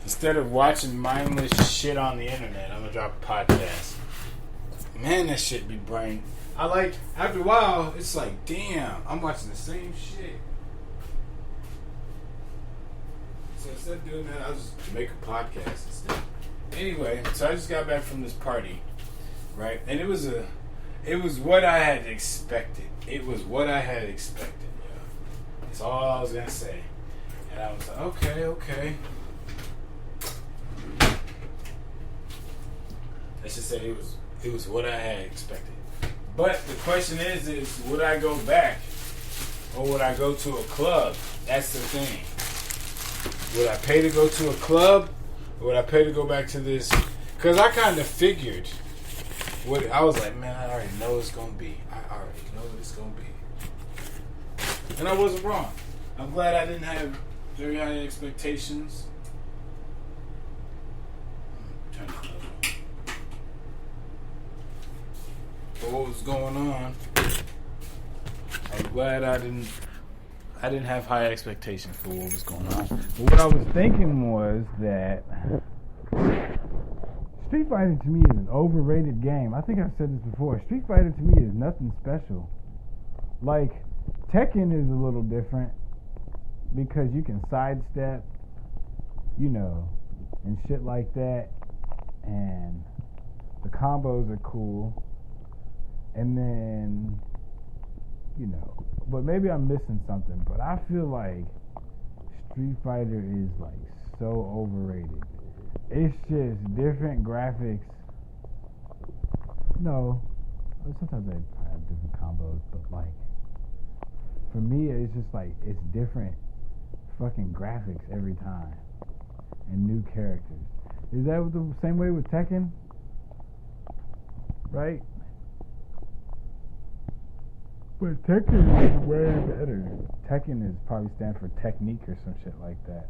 Instead of watching mindless shit on the internet, I'm gonna drop a podcast. Man, that shit be brain. I like, after a while, it's like, damn, I'm watching the same shit. So instead of doing that, I'll just make a podcast instead. Anyway, so I just got back from this party, right? And it was what I had expected. It was what I had expected, yo. That's all I was gonna say. And I was like, okay. Let's just say it was what I had expected. But the question is would I go back or would I go to a club? That's the thing. Would I pay to go to a club or would I pay to go back to this? Because I kind of figured what I was like, man, I already know what it's gonna be. I already know what it's gonna be. And I wasn't wrong. I'm glad I didn't have very high expectations. Turn the club on. For what was going on, I'm glad I didn't have high expectations for what was going on. But what I was thinking was that Street Fighter to me is an overrated game. I think I've said this before. Street Fighter to me is nothing special. Like, Tekken is a little different because you can sidestep, and shit like that. And the combos are cool. And then, but maybe I'm missing something. But I feel like Street Fighter is like so overrated. It's just different graphics. No, sometimes they have different combos, but like for me, it's just like it's different fucking graphics every time and new characters. Is that the same way with Tekken? Right? But Tekken is way better. Tekken is probably stand for technique or some shit like that.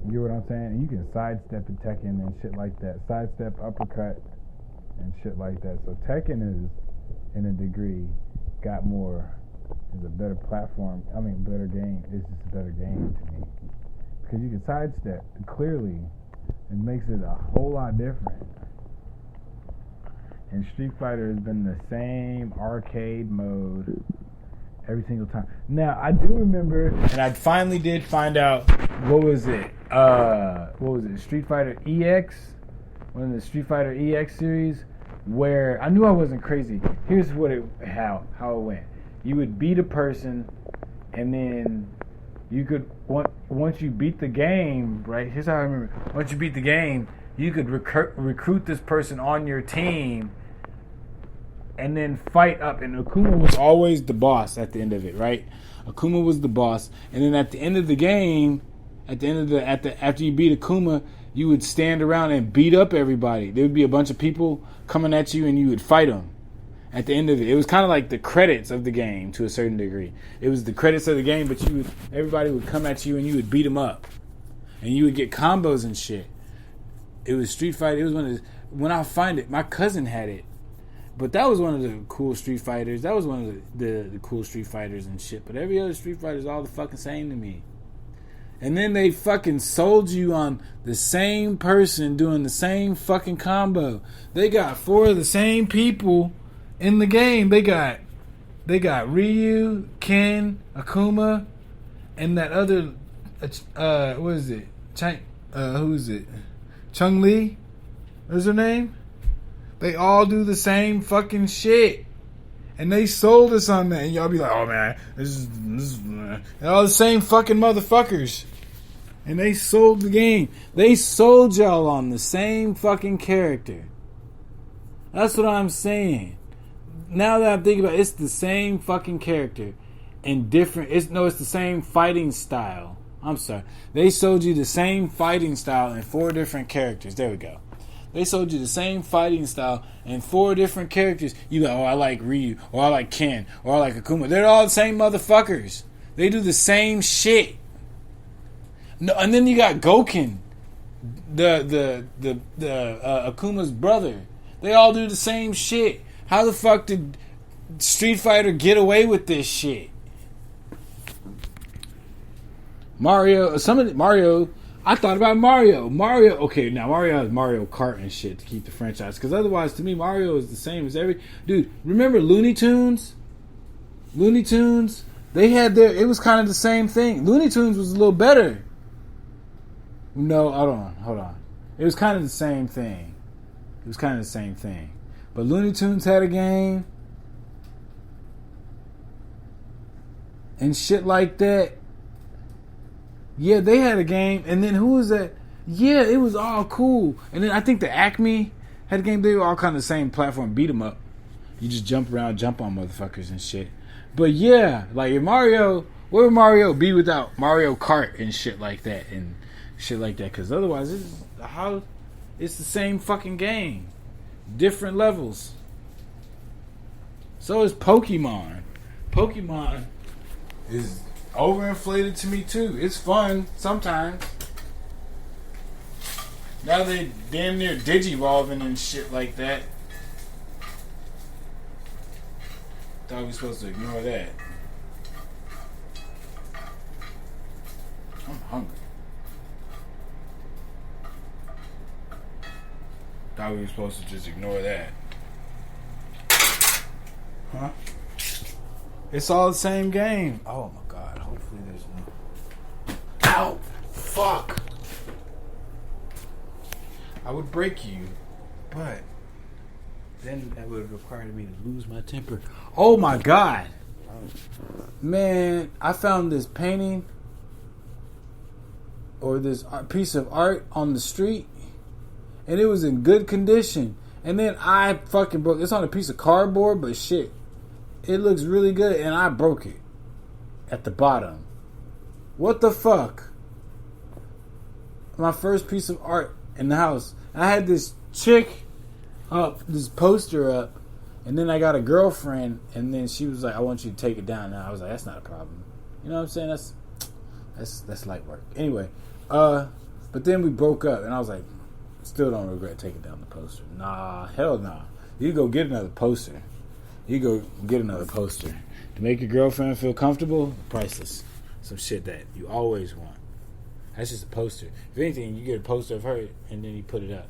You get what I'm saying? And you can sidestep in Tekken and shit like that. Sidestep, uppercut, and shit like that. So Tekken is, in a degree, is a better platform. Better game. It's just a better game to me. Because you can sidestep clearly. It makes it a whole lot different. And Street Fighter has been the same arcade mode every single time. Now, I do remember, and I finally did find out, what was it? Street Fighter EX? One of the Street Fighter EX series, where I knew I wasn't crazy. Here's how it went. You would beat a person, and then you could, once you beat the game, right? Here's how I remember. Once you beat the game, you could recruit this person on your team and then fight up. And Akuma was always the boss at the end of it, right? Akuma was the boss. And then at the end of the game, after you beat Akuma, you would stand around and beat up everybody. There would be a bunch of people coming at you and you would fight them. At the end of it, it was kind of like the credits of the game to a certain degree. It was the credits of the game, but everybody would come at you and you would beat them up. And you would get combos and shit. It was Street Fighter. It was when I find it, my cousin had it. But that was one of the cool Street Fighters. That was one of the cool Street Fighters and shit. But every other Street Fighter is all the fucking same to me. And then they fucking sold you on the same person doing the same fucking combo. They got 4 of the same people in the game. They got Ryu, Ken, Akuma, and that other what is it? Who is it? Chun-Li? What's her name? They all do the same fucking shit. And they sold us on that. And y'all be like, oh man, this is all the same fucking motherfuckers. And they sold the game. They sold y'all on the same fucking character. That's what I'm saying. Now that I'm thinking about it, it's the same fucking character. And different, it's the same fighting style. I'm sorry. They sold you the same fighting style in 4 different characters. There we go. They sold you the same fighting style in 4 different characters. You go, oh, I like Ryu, or I like Ken, or I like Akuma. They're all the same motherfuckers. They do the same shit. No, and then you got Goken, the Akuma's brother. They all do the same shit. How the fuck did Street Fighter get away with this shit? Mario, I thought about Mario. Mario, okay, now Mario has Mario Kart and shit to keep the franchise. Because otherwise, to me, Mario is the same as every... Dude, remember Looney Tunes? Looney Tunes? They had their... It was kind of the same thing. Looney Tunes was a little better. No, hold on. It was kind of the same thing. But Looney Tunes had a game. And shit like that. Yeah, they had a game. And then who was that? Yeah, it was all cool. And then I think the Acme had a game. They were all kind of the same platform. Beat 'em up. You just jump around, jump on motherfuckers and shit. But yeah, like if Mario... Where would Mario be without Mario Kart and shit like that? And shit like that. Because otherwise, it's the same fucking game. Different levels. So is Pokemon. Pokemon is overinflated to me too. It's fun sometimes. Now they damn near digivolving and shit like that. Thought we were supposed to ignore that. I'm hungry. Thought we were supposed to just ignore that. Huh? It's all the same game. Oh my god, hopefully there's no... Ow! Fuck! I would break you, but then that would have required me to lose my temper. Oh my god! Man, I found this painting or this piece of art on the street, and it was in good condition. And then I fucking broke. It's on a piece of cardboard, but shit, it looks really good, and I broke it at the bottom. What the fuck? My first piece of art in the house. I had this chick up, this poster up, and then I got a girlfriend, and then she was like, "I want you to take it down." And I was like, "That's not a problem." You know what I'm saying? That's light work. Anyway, but then we broke up, and I was like, still don't regret taking down the poster. Nah, hell nah. You go get another poster. To make your girlfriend feel comfortable, priceless. Some shit that you always want. That's just a poster. If anything, you get a poster of her and then you put it up.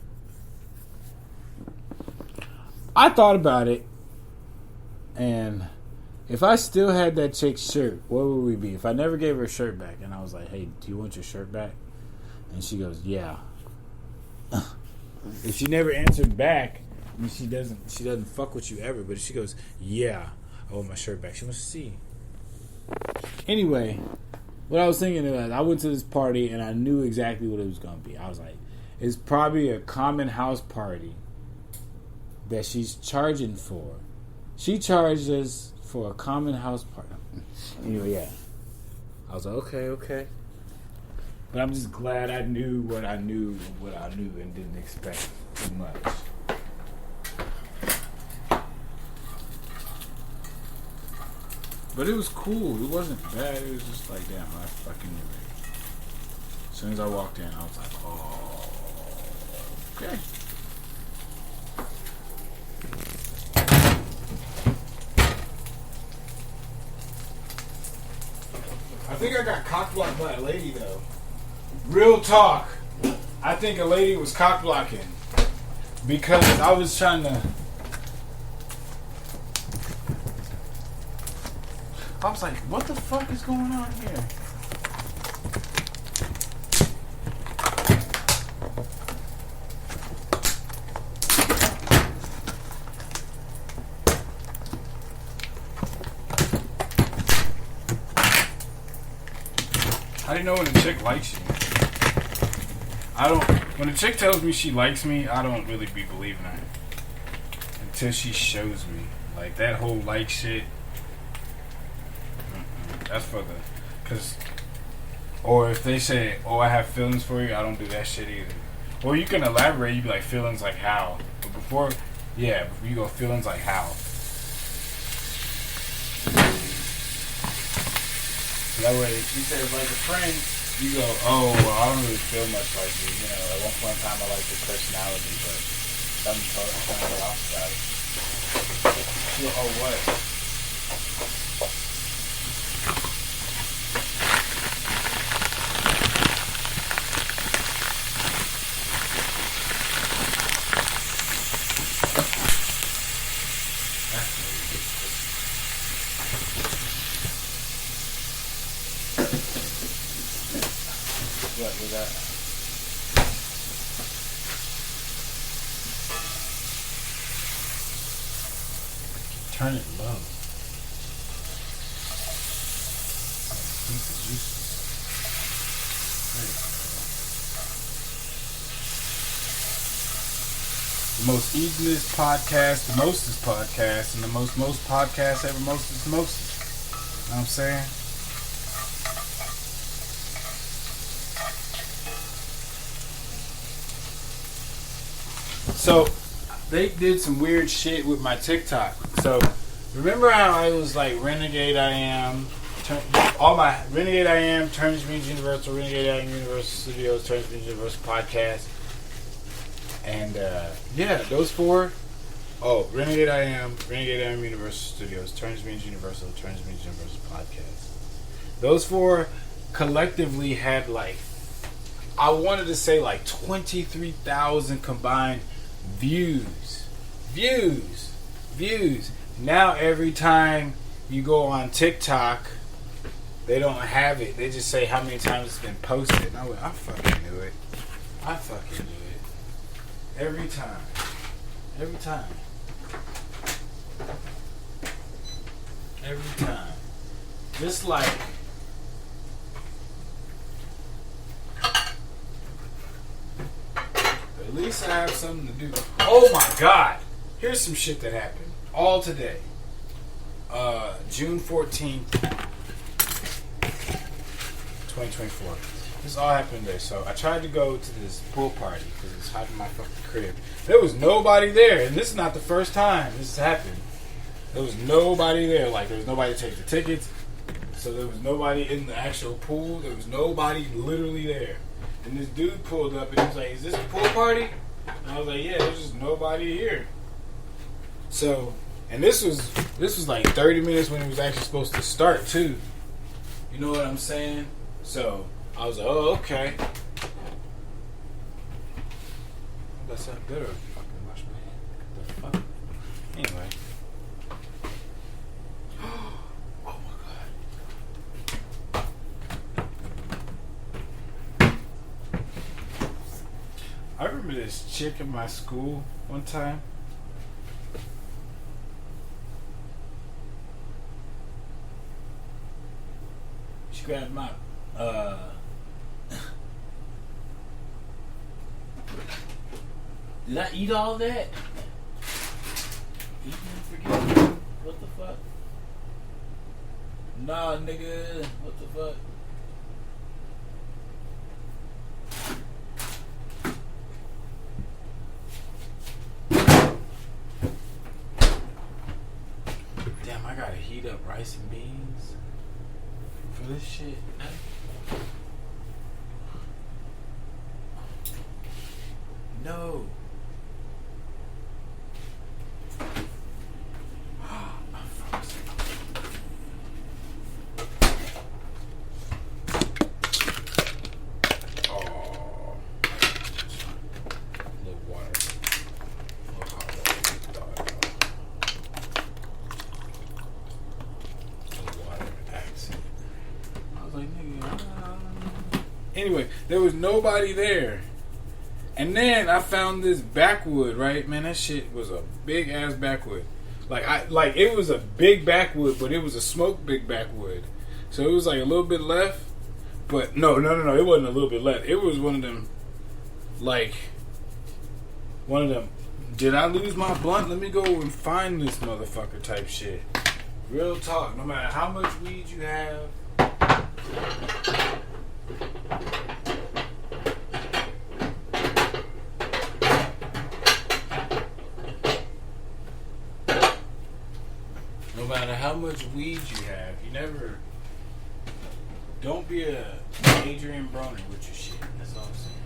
I thought about it, and if I still had that chick's shirt, what would we be? If I never gave her a shirt back and I was like, "Hey, do you want your shirt back?" And she goes, "Yeah." If she never answered back, I mean, she doesn't fuck with you ever, but if she goes, "Yeah, I want my shirt back," she wants to see. Anyway, what I was thinking is, I went to this party and I knew exactly what it was going to be. I was like, it's probably a common house party that she's charging for. She charges for a common house party. Anyway, yeah. I was like, okay. But I'm just glad I knew what I knew and didn't expect too much. But it was cool. It wasn't bad. It was just like, damn, I fucking knew it. As soon as I walked in, I was like, oh, okay. I think I got cock-blocked by a lady, though. Real talk. I think a lady was cock-blocking. Because I was trying to... I was like, what the fuck is going on here? How do you know when a chick likes you? When a chick tells me she likes me, I don't really be believing her. Until she shows me. Like, that whole like shit... That's for or if they say, "Oh, I have feelings for you," I don't do that shit either. Or you can elaborate, you be like, "Feelings like how?" But before you go, "Feelings like how?" So that way, if you say it's like a friend, you go, "Oh, well, I don't really feel much like you. You know, at one point in time, I liked your personality, but something totally off about it." You go, "Oh, what?" turn it low. Beef is useless. The most easiest podcast, the mostest podcast, and the most podcasts ever mostest. You know what I'm saying? So, they did some weird shit with my TikTok. So, remember how I was like, Renegade I Am, all my Renegade I Am, Turns Means Universal, Renegade I Am Universal Studios, Turns Means Universal Podcast. And, yeah, those four. Oh, Renegade I Am Universal Studios, Turns Means Universal Podcast. Those four collectively had like, I wanted to say like 23,000 combined views. Now every time you go on TikTok, they don't have it. They just say how many times it's been posted. And I went, I fucking knew it. Every time. Just like at least I have something to do. Oh my God! Here's some shit that happened. All today. June 14th, 2024. This all happened today. So I tried to go to this pool party because it's hot in my fucking crib. There was nobody there, and this is not the first time this has happened. There was nobody there. Like, there was nobody to take the tickets. So there was nobody in the actual pool. There was nobody literally there. And this dude pulled up and he was like, "Is this a pool party?" And I was like, "Yeah, there's just nobody here." So, and this was like 30 minutes when it was actually supposed to start too. You know what I'm saying? So I was like, "Oh, okay." That's not better. Fucking wash my hand. What the fuck? Anyway. Oh my God. I remember this chick in my school one time. She grabbed my did I eat all that? Eat and forget? What the fuck? Nah, nigga. What the fuck? Damn, I gotta heat up rice and beans for this shit. No. Anyway, there was nobody there. And then I found this backwood, right? Man, that shit was a big ass backwood. Like it was a big backwood, but it was a smoked big backwood. So it was like a little bit left. But no, it wasn't a little bit left. It was one of them, did I lose my blunt? Let me go and find this motherfucker type shit. Real talk. No matter how much weed you have. No matter how much weed you have, you never. Don't be a Adrian Broner with your shit. That's all I'm saying.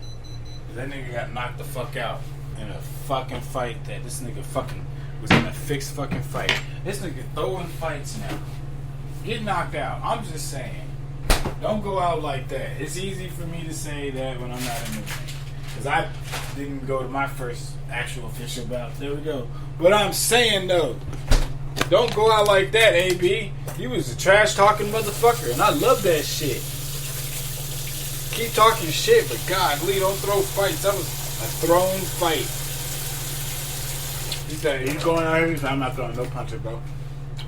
That nigga got knocked the fuck out in a fucking fight that this nigga fucking was in a fixed fucking fight. This nigga throwing fights now. Get knocked out. I'm just saying. Don't go out like that. It's easy for me to say that when I'm not in the ring. Because I didn't go to my first actual official bout. There we go. But I'm saying though, don't go out like that, AB. You was a trash talking motherfucker, and I love that shit. Keep talking shit, but God, Lee, don't throw fights. That was a thrown fight. He said he's going out here. He said, I'm not throwing no punches, bro.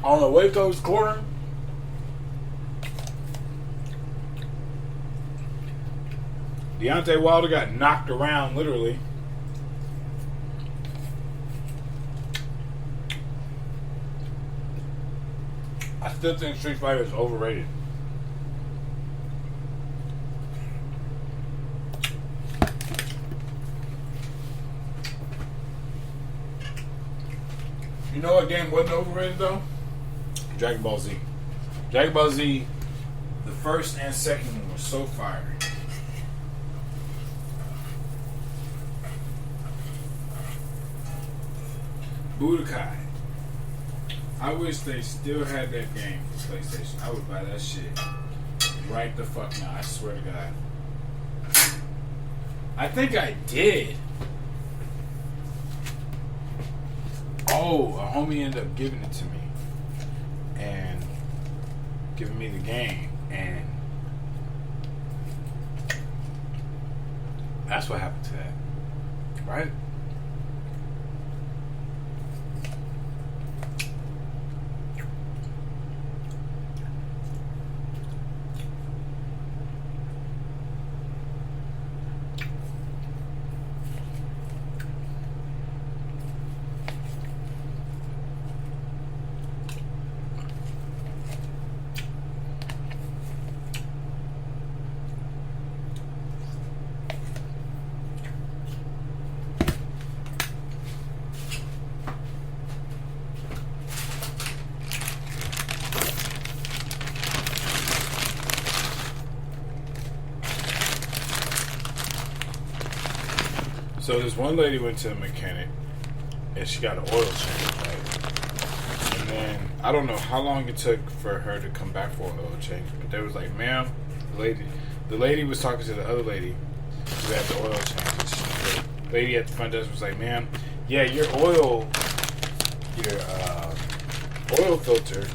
On the Waitrose corner, Deontay Wilder got knocked around, literally. I still think Street Fighter is overrated. You know what game wasn't overrated though? Dragon Ball Z. Dragon Ball Z, the first and second one was so fire. Budokai. I wish they still had that game for PlayStation. I would buy that shit right the fuck now. I swear to God. I think I did. Oh, a homie ended up giving it to me and giving me the game, and that's what happened to that, right? So this one lady went to the mechanic and she got an oil change, right? And then I don't know how long it took for her to come back for an oil change, but they was like, ma'am, the lady was talking to the other lady who had the oil change, and the lady at the front desk was like, ma'am, yeah, your oil filter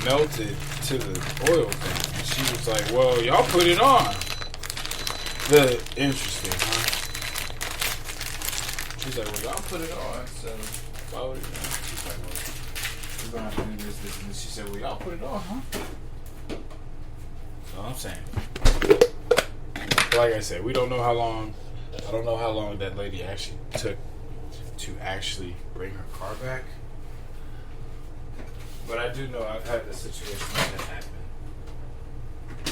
melted to the oil thing. And she was like, well, y'all put it on. Interesting, huh? She's like, well, y'all put it on, so why would it? She's like, well, we're gonna have to do this, and she said, well, y'all put it on, huh? That's all I'm saying. Like I said, we don't know how long. I don't know how long that lady actually took to actually bring her car back. But I do know I've had this situation that happen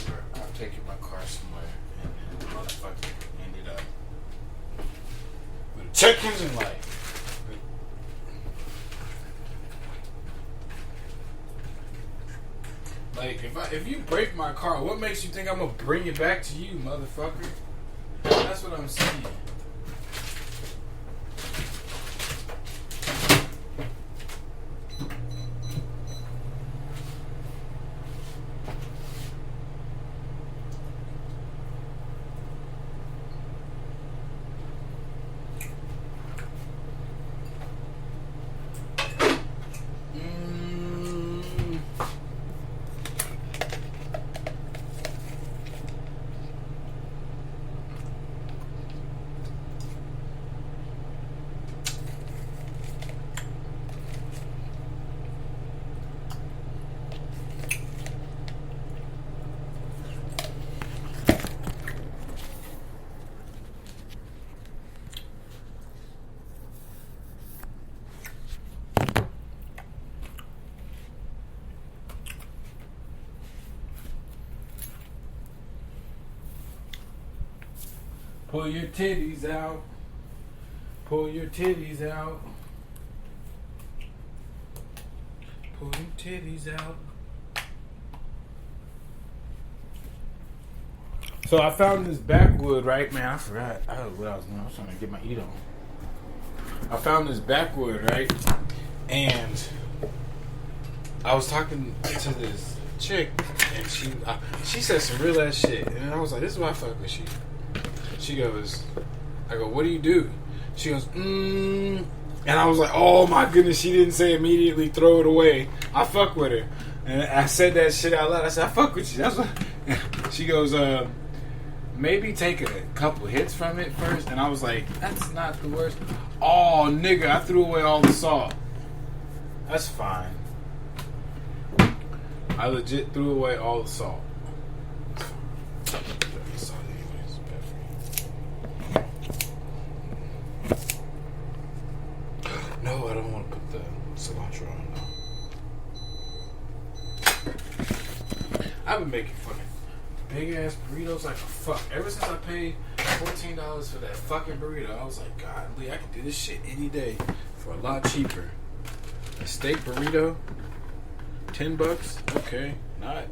where I've taken my car somewhere and the motherfucker ended up with a check engine light. Like, if you break my car, what makes you think I'm gonna bring it back to you, motherfucker? That's what I'm saying. Pull your titties out. Pull your titties out. Pull your titties out. So I found this backwood, right? Man, I forgot what I was doing. I was trying to get my eat on. I found this backwood, right? And I was talking to this chick, and she said some real ass shit. And I was like, this is why I fuck with you. She goes, I go, what do you do? She goes, and I was like, oh my goodness, she didn't say immediately throw it away. I fuck with her. And I said that shit out loud. I said, I fuck with you. That's what. She goes, maybe take a couple hits from it first. And I was like, that's not the worst. Oh, nigga, I threw away all the salt. That's fine. I legit threw away all the salt. Salt anyways, pepper. No, I don't want to put the cilantro on though. I've been making fucking big ass burritos like a fuck. Ever since I paid $14 for that fucking burrito, I was like, God, Lee, I can do this shit any day for a lot cheaper. A steak burrito, $10. Okay, not.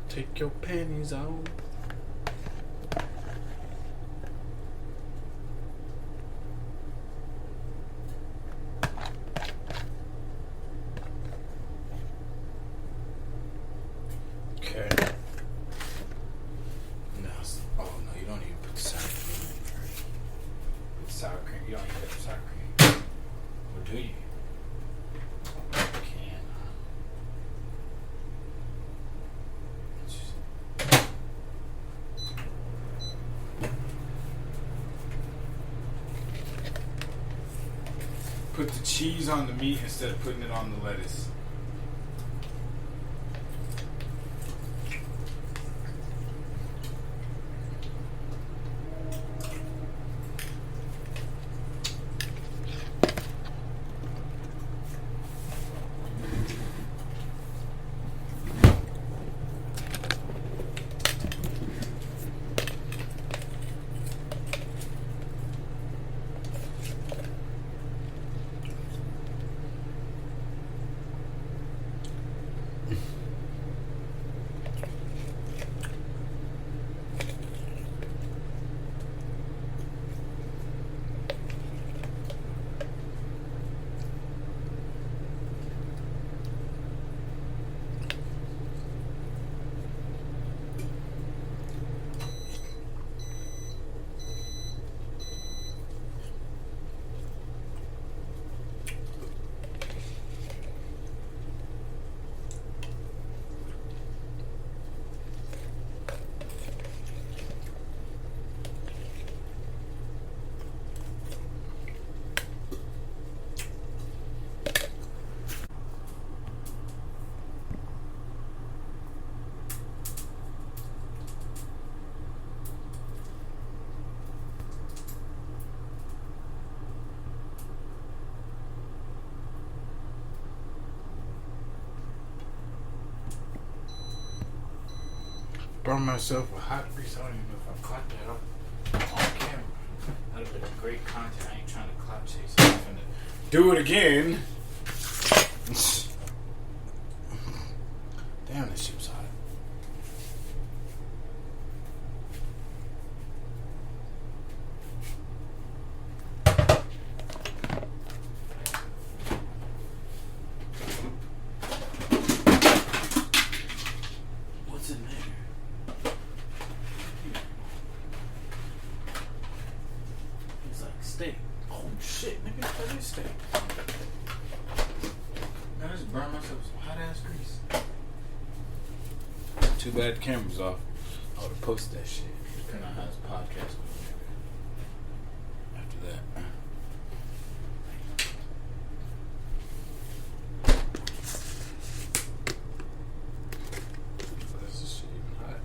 Take your panties off. Okay. No. Oh no, you don't even put sour cream in first. Put sour cream. You don't even put sour cream. Or do you? Put the cheese on the meat instead of putting it on the lettuce. Burn myself with hot grease. I don't even know if I caught that on camera. That'd have been great content. I ain't trying to clout chase. I'm gonna do it again. Damn, this shit was hot. What's in there? It's like steak. Oh shit, maybe that is steak. I just burned myself some hot ass grease. Too bad the camera's off. I would have posted that shit. Depending on how this podcast goes. After that. Is this shit even hot?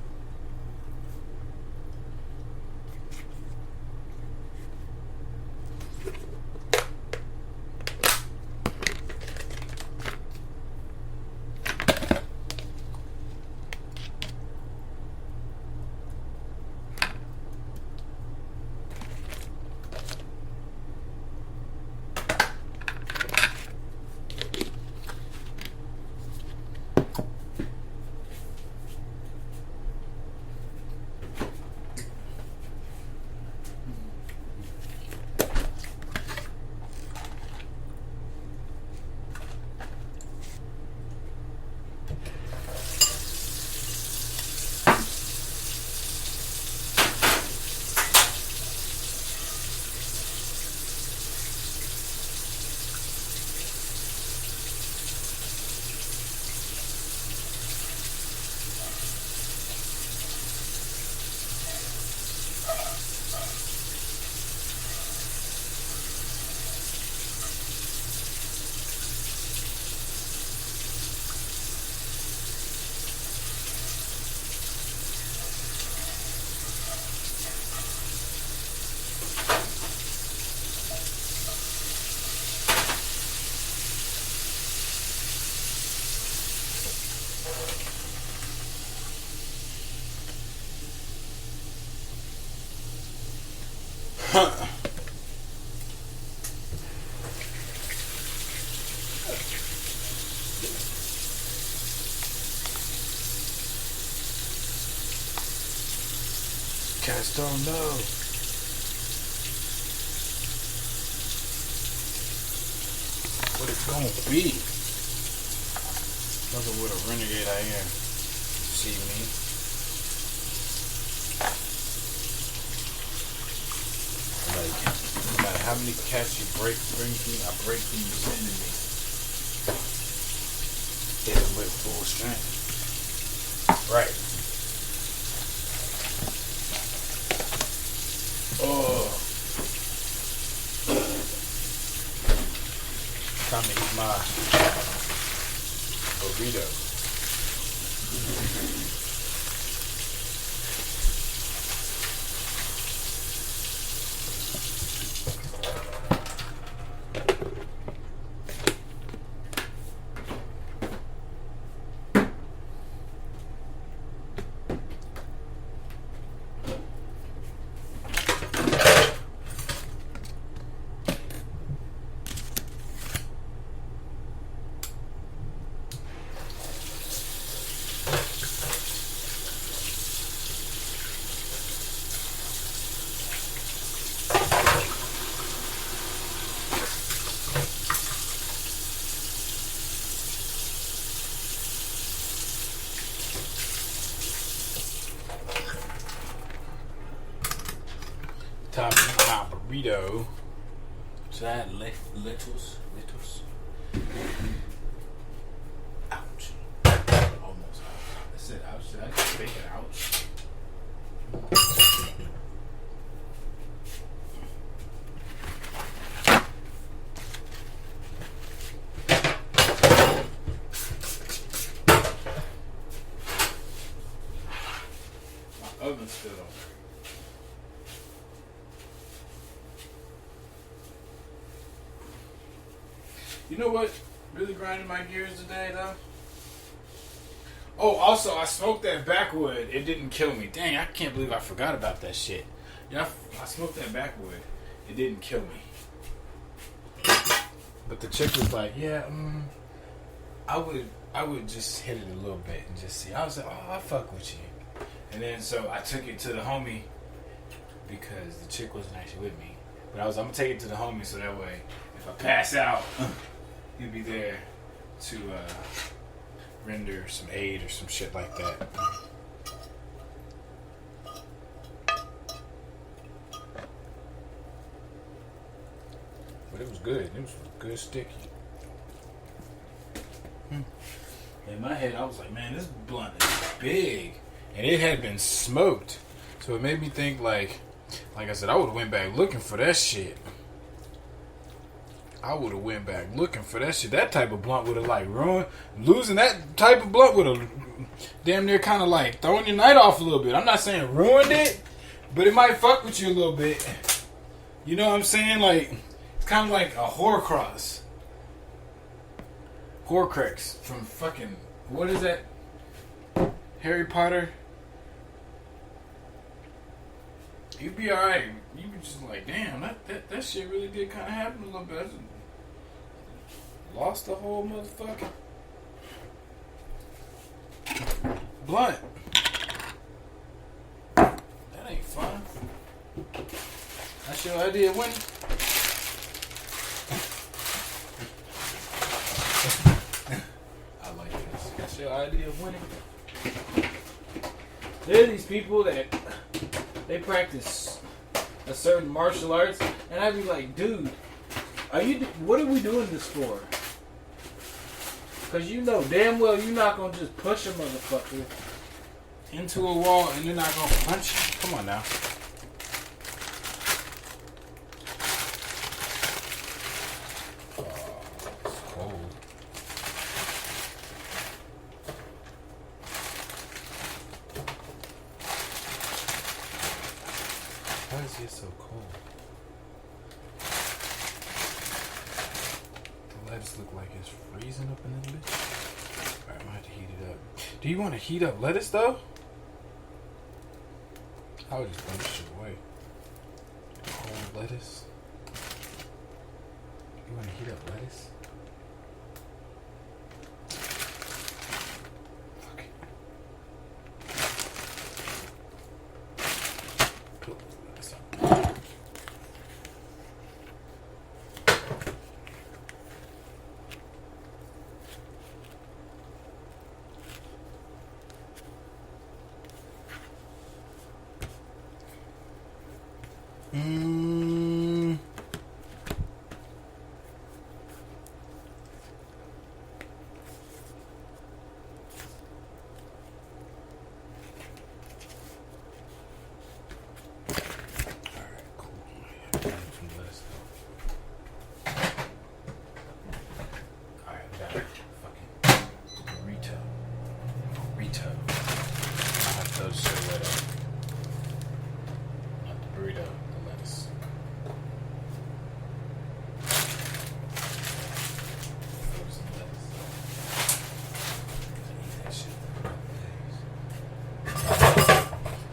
Cats don't know. What it's gonna be. Look at what a renegade I am. See me? Like, no matter how many cats you bring me, I break them, you send to me. Hit them with full strength. Right. Oh. Time to eat my burrito. Time to eat my burrito. So I had lettuce. Ouch. Almost ouch. I said ouch. Did I just make it ouch? My oven's still on. You know what really grinded my gears today, though? Oh, also, I smoked that backwood. It didn't kill me. Dang, I can't believe I forgot about that shit. Yeah, I smoked that backwood. It didn't kill me. But the chick was like, yeah, I would just hit it a little bit and just see. I was like, oh, I fuck with you. And then so I took it to the homie because the chick wasn't actually with me. But I'm going to take it to the homie so that way if I pass out, he'll be there to render some aid or some shit like that. But it was good. It was good sticky. In my head, I was like, man, this blunt is big. And it had been smoked. So it made me think like I said, I would have went back looking for that shit. That type of blunt would have like ruined. Losing that type of blunt would have damn near kind of like throwing your night off a little bit. I'm not saying ruined it, but it might fuck with you a little bit. You know what I'm saying? Like, it's kind of like a Horcrux. Horcrux from fucking, what is that? Harry Potter? You'd be alright. You be just like, damn, that shit really did kind of happen a little bit. I just lost the whole motherfucker blunt. That ain't fun. That's your idea of winning. I like this. That's your idea of winning. There are these people that they practice a certain martial arts, and I'd be like, dude, what are we doing this for? Because you know damn well you're not going to just push a motherfucker into a wall and you're not going to punch him. Come on now. Oh, it's cold. Why is it so cold? The lettuce look like it's freezing up in this bitch. Alright, I'm gonna have to heat it up. Do you want to heat up lettuce though? I would just throw this shit away. Cold lettuce? You want to heat up lettuce? Fuck it. Put lettuce on.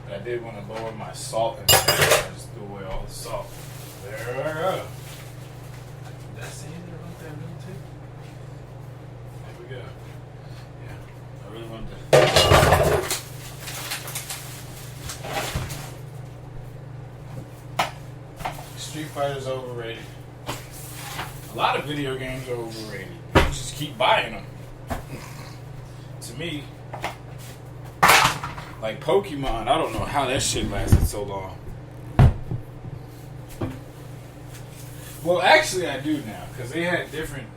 I did want to lower my salt and I just threw away all the salt. There we go. Did I say anything about that really too? There we go. Yeah, I really wanted to. Street Fighter's overrated. A lot of video games are overrated. You just keep buying them. To me, like Pokemon, I don't know how that shit lasted so long. Well, actually I do now, because they had different...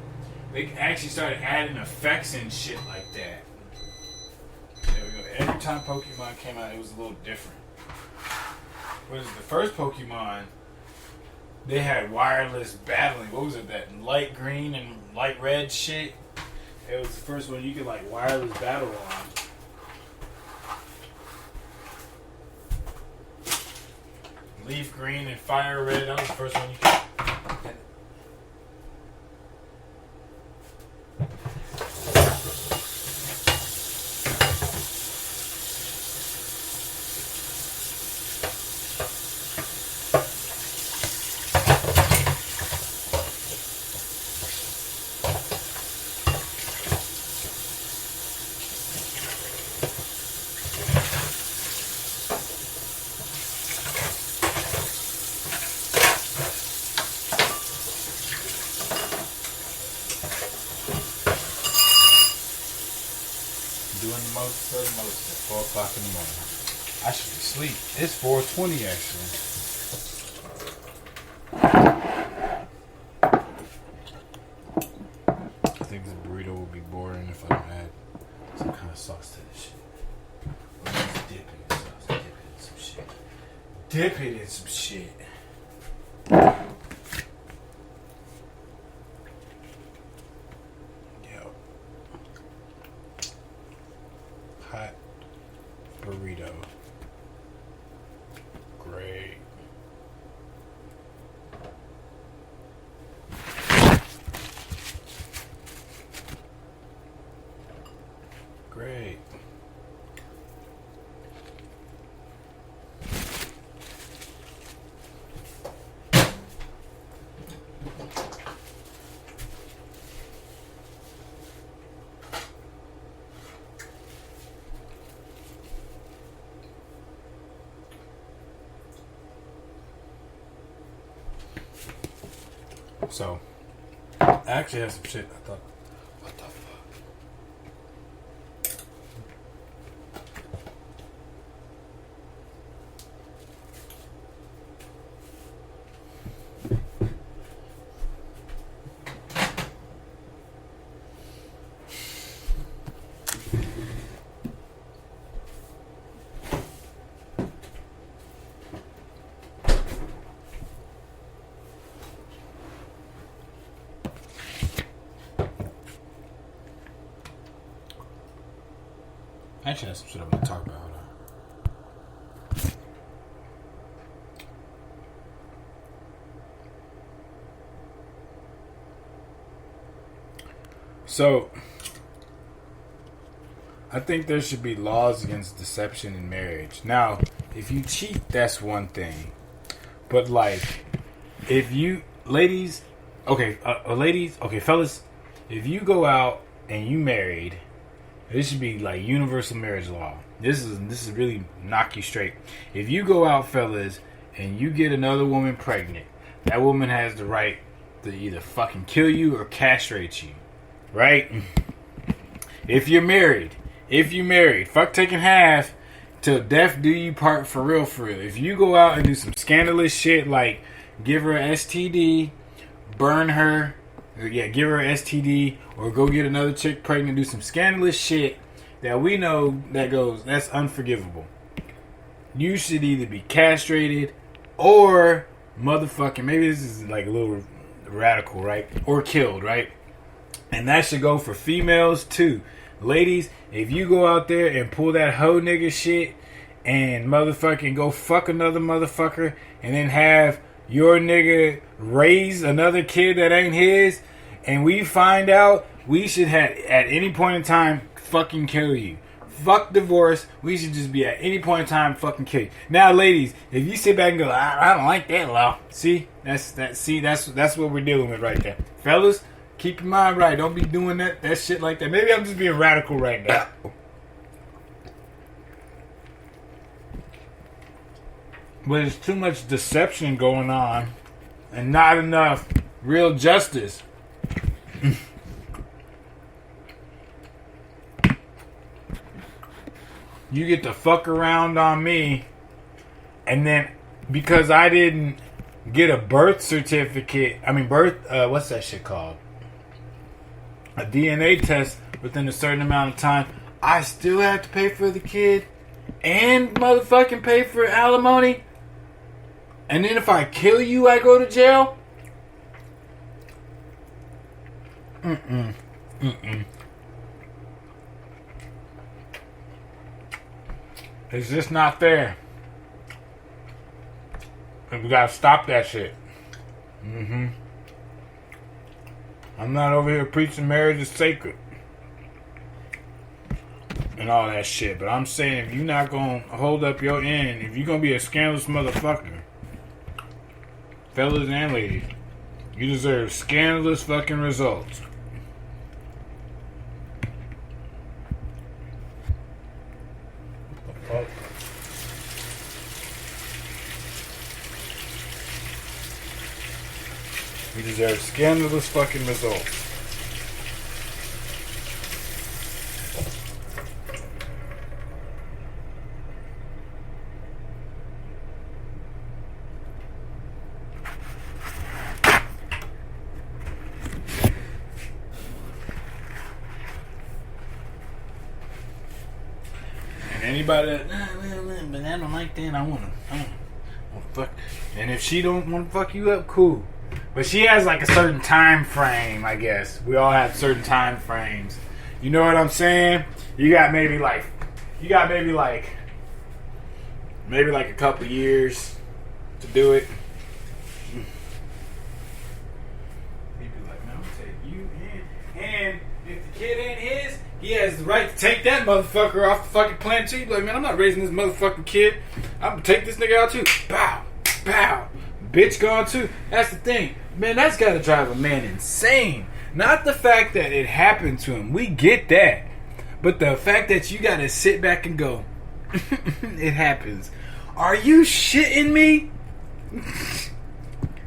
They actually started adding effects and shit like that. There we go. Every time Pokemon came out, it was a little different. What is it? The first Pokemon, they had wireless battling. What was it? That light green and light red shit? It was the first one you could like wireless battle on. Leaf green and fire red. That was the first one you could. Doing the most of the most at 4 o'clock in the morning. I should be asleep. It's 4:20 actually. I think this burrito would be boring if I don't add some kind of sauce to this shit. Or just dip it in sauce. Dip it in some shit. Dip it in some shit. Hot burrito. Great. Great. So, I actually have some shit I thought, what the fuck? Actually, that's some shit I want to talk about. Hold on. So, I think there should be laws against deception in marriage. Now, if you cheat, that's one thing. But, like, if you ladies, okay, fellas, if you go out and you married, this should be like universal marriage law. This is really knock you straight. If you go out, fellas, and you get another woman pregnant, that woman has the right to either fucking kill you or castrate you, right? If you're married, fuck taking half till death do you part for real, for real. If you go out and do some scandalous shit like give her an STD, burn her, give her an STD, or go get another chick pregnant, do some scandalous shit that we know that's unforgivable. You should either be castrated or motherfucking, maybe this is like a little radical, right? Or killed, right? And that should go for females too. Ladies, if you go out there and pull that hoe nigga shit and motherfucking go fuck another motherfucker and then have your nigga raise another kid that ain't his, and we find out, we should have at any point in time fucking kill you. Fuck divorce. We should just be at any point in time fucking kill you. Now, ladies, if you sit back and go, I don't like that law. That's what we're dealing with right there. Fellas, keep your mind right. Don't be doing that shit like that. Maybe I'm just being radical right now. But there's too much deception going on and not enough real justice. You get to fuck around on me, and then because I didn't get a birth certificate, what's that shit called? A DNA test within a certain amount of time, I still have to pay for the kid and motherfucking pay for alimony? And then if I kill you, I go to jail? It's just not fair. And we gotta stop that shit. I'm not over here preaching marriage is sacred and all that shit, but I'm saying if you're not gonna hold up your end, if you're gonna be a scandalous motherfucker, fellas and ladies, you deserve scandalous fucking results. What the fuck? You deserve scandalous fucking results. Anybody that, but I don't like that, I wanna fuck. And if she don't wanna fuck you up, cool. But she has like a certain time frame, I guess. We all have certain time frames. You know what I'm saying? You got maybe like a couple years to do it. He'd be like, man, I'm gonna take you in. And if the kid ain't his, he has the right to take that motherfucker off the fucking planet too. He'd be like, man, I'm not raising this motherfucking kid. I'm gonna take this nigga out too. Bow, bow. Bitch gone too. That's the thing. Man, that's gotta drive a man insane. Not the fact that it happened to him. We get that. But the fact that you gotta sit back and go, it happens. Are you shitting me?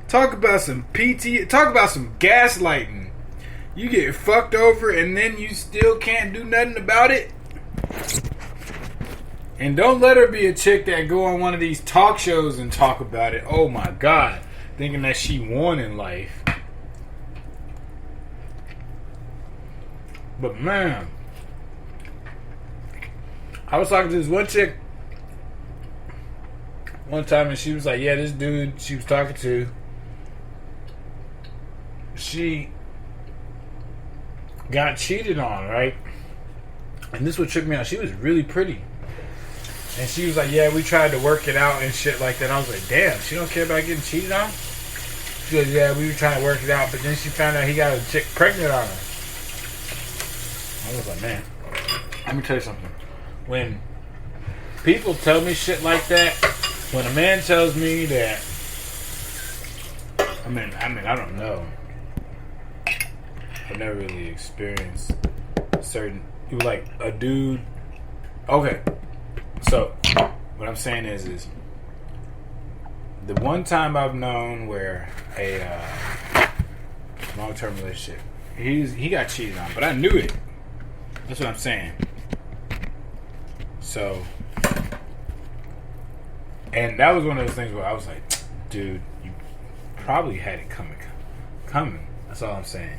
Talk about some PT. Talk about some gaslighting. You get fucked over and then you still can't do nothing about it? And don't let her be a chick that go on one of these talk shows and talk about it. Oh my God. Thinking that she won in life. But man, I was talking to this one chick one time and she was like, yeah, this dude she was talking to, she got cheated on, right? And this would trick me out. She was really pretty. And she was like, yeah, we tried to work it out and shit like that. And I was like, damn, she don't care about getting cheated on? She goes, yeah, we were trying to work it out, but then she found out he got a chick pregnant on her. I was like, man, let me tell you something. When people tell me shit like that, when a man tells me that I don't know. I've never really experienced certain, like a dude. Okay, so what I'm saying is the one time I've known where a long-term relationship, he got cheated on, but I knew it. That's what I'm saying. So, and that was one of those things where I was like, dude, you probably had it coming. That's all I'm saying.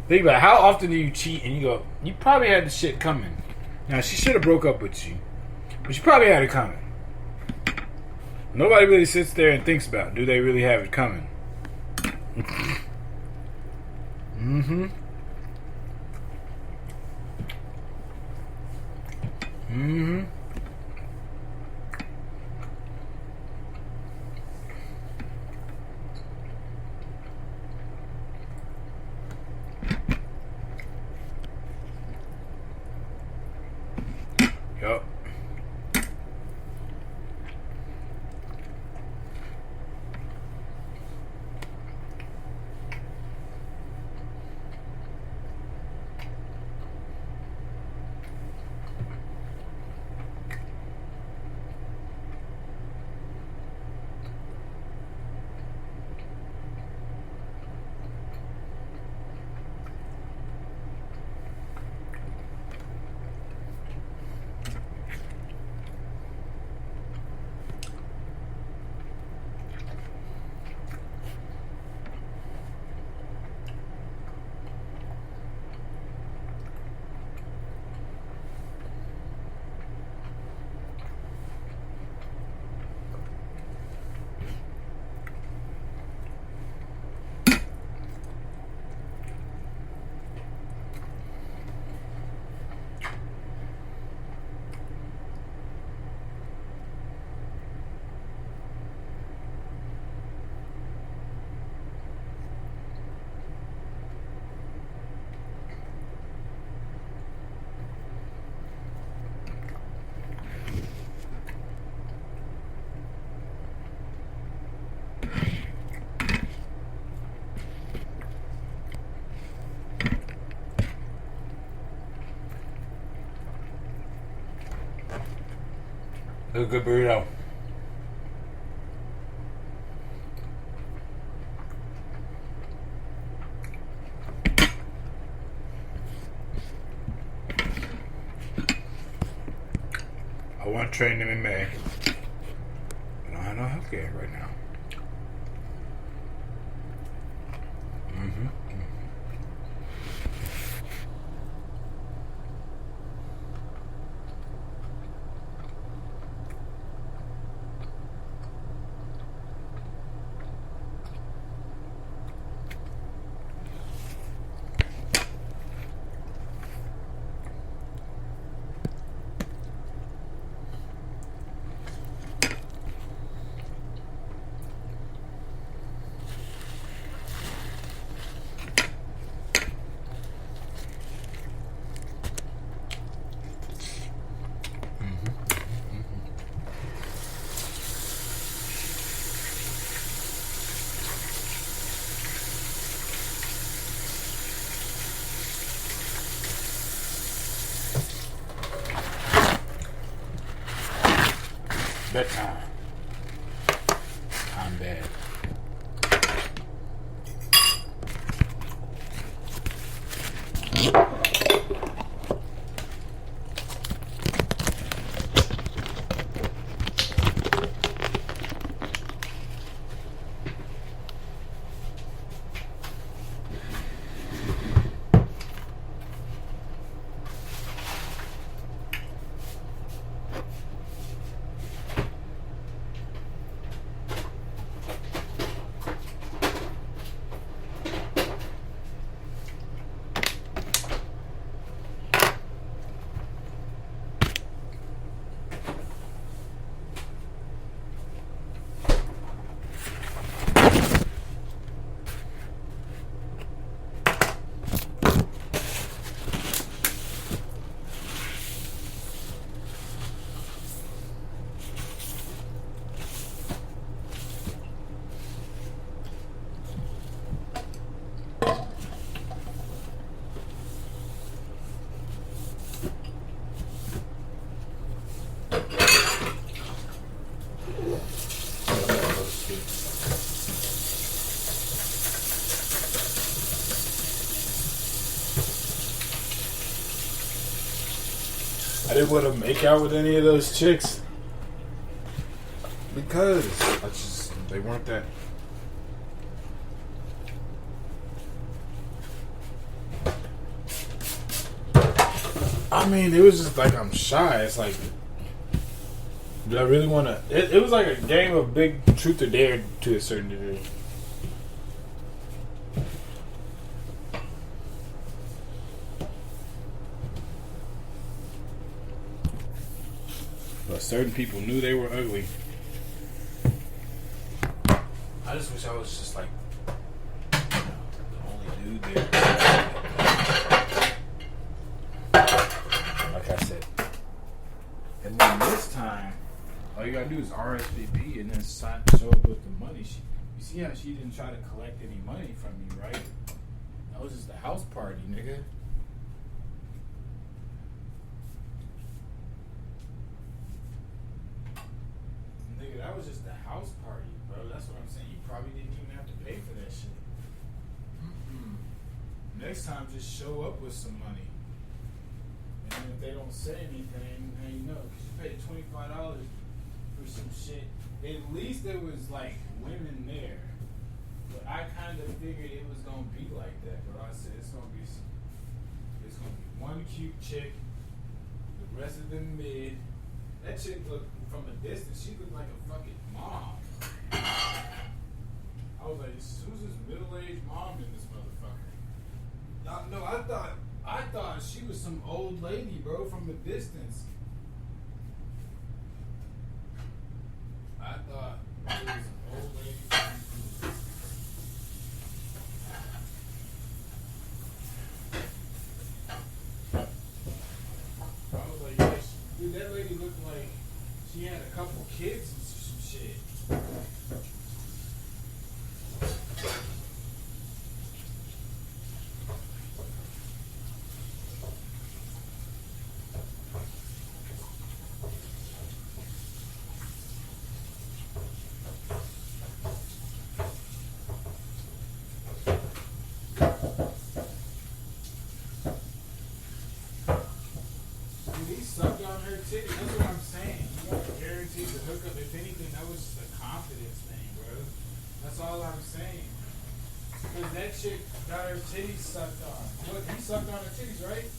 Think about it. How often do you cheat and you go, you probably had the shit coming. Now, she should have broke up with you, but she probably had it coming. Nobody really sits there and thinks about, do they really have it coming? Mm-hmm. Mm-hmm. Yup. That's a good burrito. I want to train them in May. I don't have no healthcare right now. Mm-hmm. Bedtime. I'm bad. I didn't want to make out with any of those chicks because they weren't that. I mean, it was just like I'm shy. It's like, do I really want to? It was like a game of big truth or dare to a certain degree. But certain people knew they were ugly. I just wish I was just like, the only dude there. Like I said. And then this time, all you gotta do is RSVP and then show up with the money. You see how she didn't try to collect any money from you, right? That was just a house party, nigga. Nigga, that was just a house party, bro. That's what I'm saying. You probably didn't even have to pay for that shit. Next time, just show up with some money. And then if they don't say anything, now you know. Because you paid $25 for some shit. At least there was, like, women there. But I kind of figured it was going to be like that, bro. I said, it's going to be one cute chick. The rest of them mid. That chick looked, from a distance, she looked like a fucking mom. I was like, who's this middle-aged mom in this motherfucker? No, I thought she was some old lady, bro, from a distance. I thought it was an old lady from a distance. I was like, yeah, dude, that lady looked like she had a couple kids and some shit. He sucked on her titty. That's what I'm saying. You weren't guaranteed to hook up. If anything, that was just a confidence thing, bro. That's all I'm saying. Because that chick got her titties sucked on. Look, he sucked on her titties, right?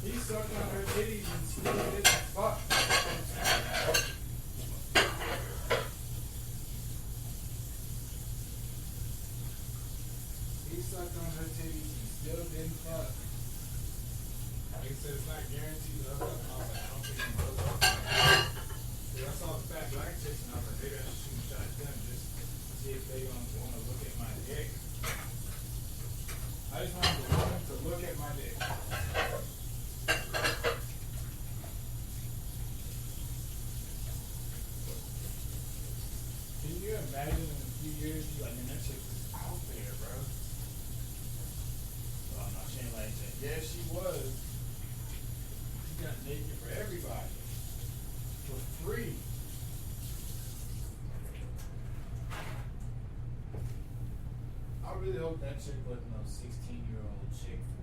He sucked on her titties and still didn't fuck. He sucked on her titties and still didn't fuck. Like I said, it's not guaranteed to hook up. I was like, I don't think I'm gonna hook up. Dude, I saw the fat black chicks and I was like, maybe I should shoot a shot at them just to see if they don't want to look at my dick. I just wanted the woman to look at my dick. Can you imagine in a few years, you like, man, that chick was out there, bro? Oh no, she ain't like that. Yeah, she was. She got naked for everybody. For free. I really hope that chick wasn't no 16-year-old chick for